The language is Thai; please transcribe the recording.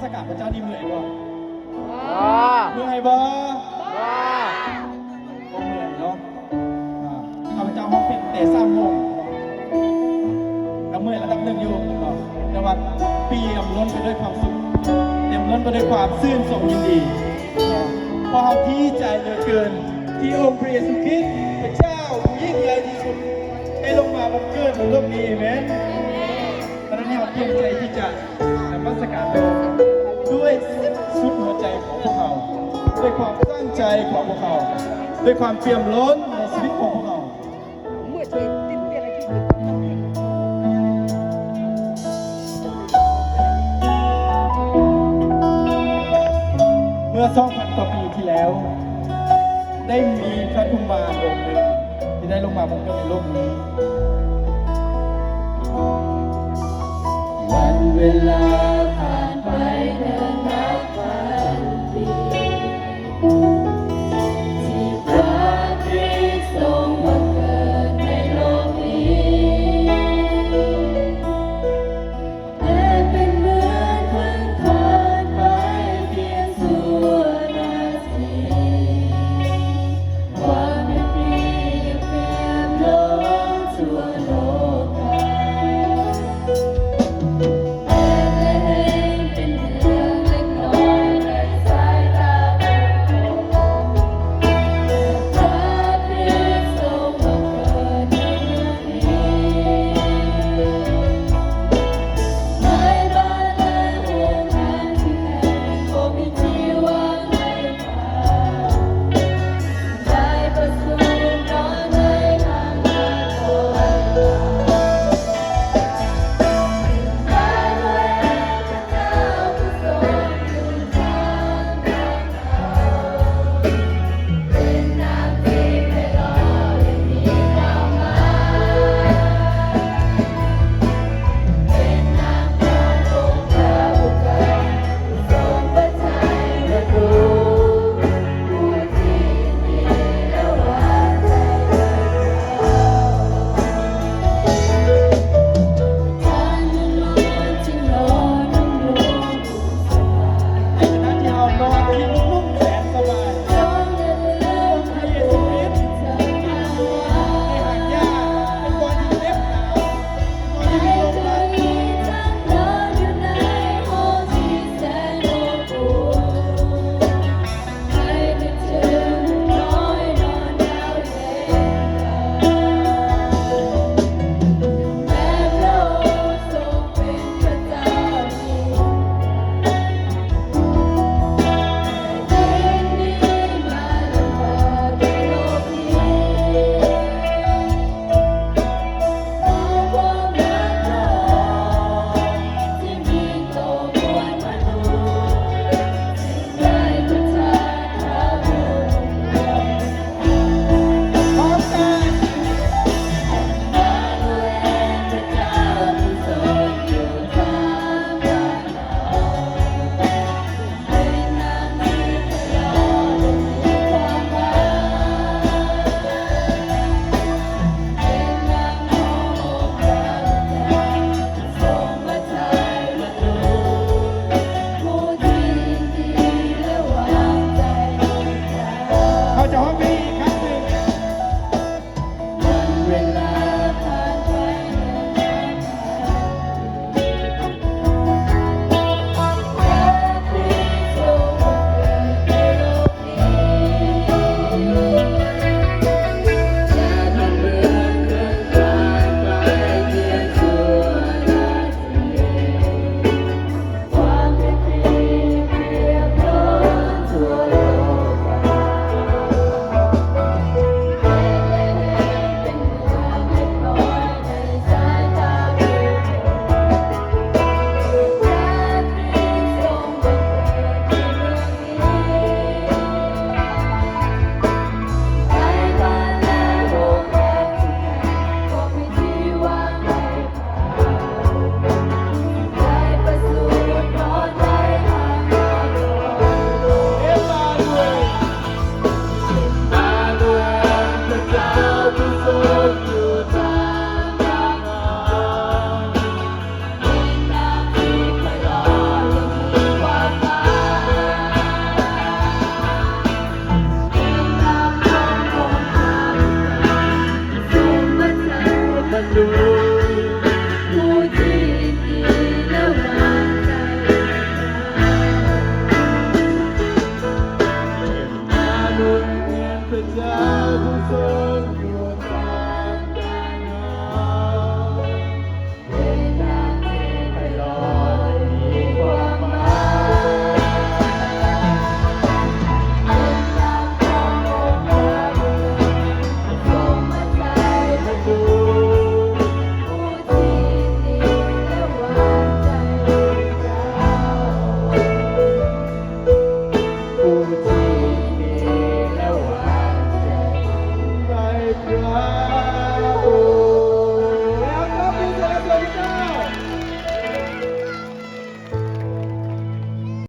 สการพระเจ้านี่เมื่อยบ่ อ๋อ เมื่อยบ่ อ๋อ บ่เมื่อยเนาะข้าพเจ้าห้องเป็นแต่3 โมงก็เมื่อยระดับหนึ่งอยู่เนาะแต่ว่าเปี่ยมล้นไปด้วยความสุขเต็มล้นไปด้วยความซื่นสมยินดีเนาะเพราะเราดีใจเหลือเกินที่องค์พระเยซูคริสต์พระเจ้าผู้ยิ่งใหญ่ที่สุดได้ลงมาบังเกิดบนโลกนี้แม้นเพราะฉะนั้นเราเพียงใจที่จะนมัสการพระองค์ด้วยสุดหัวใจของพวกเราด้วยความตั้งใจของพวกเราด้วยความเปี่ยมล้นในชีวิตของพวกเราเมื่อ 2,000 กว่าปีที่แล้ว ได้มีพระกุมารองค์หนึ่งที่ได้ลงมาบังเกิดในโลกนี้ วันเวลา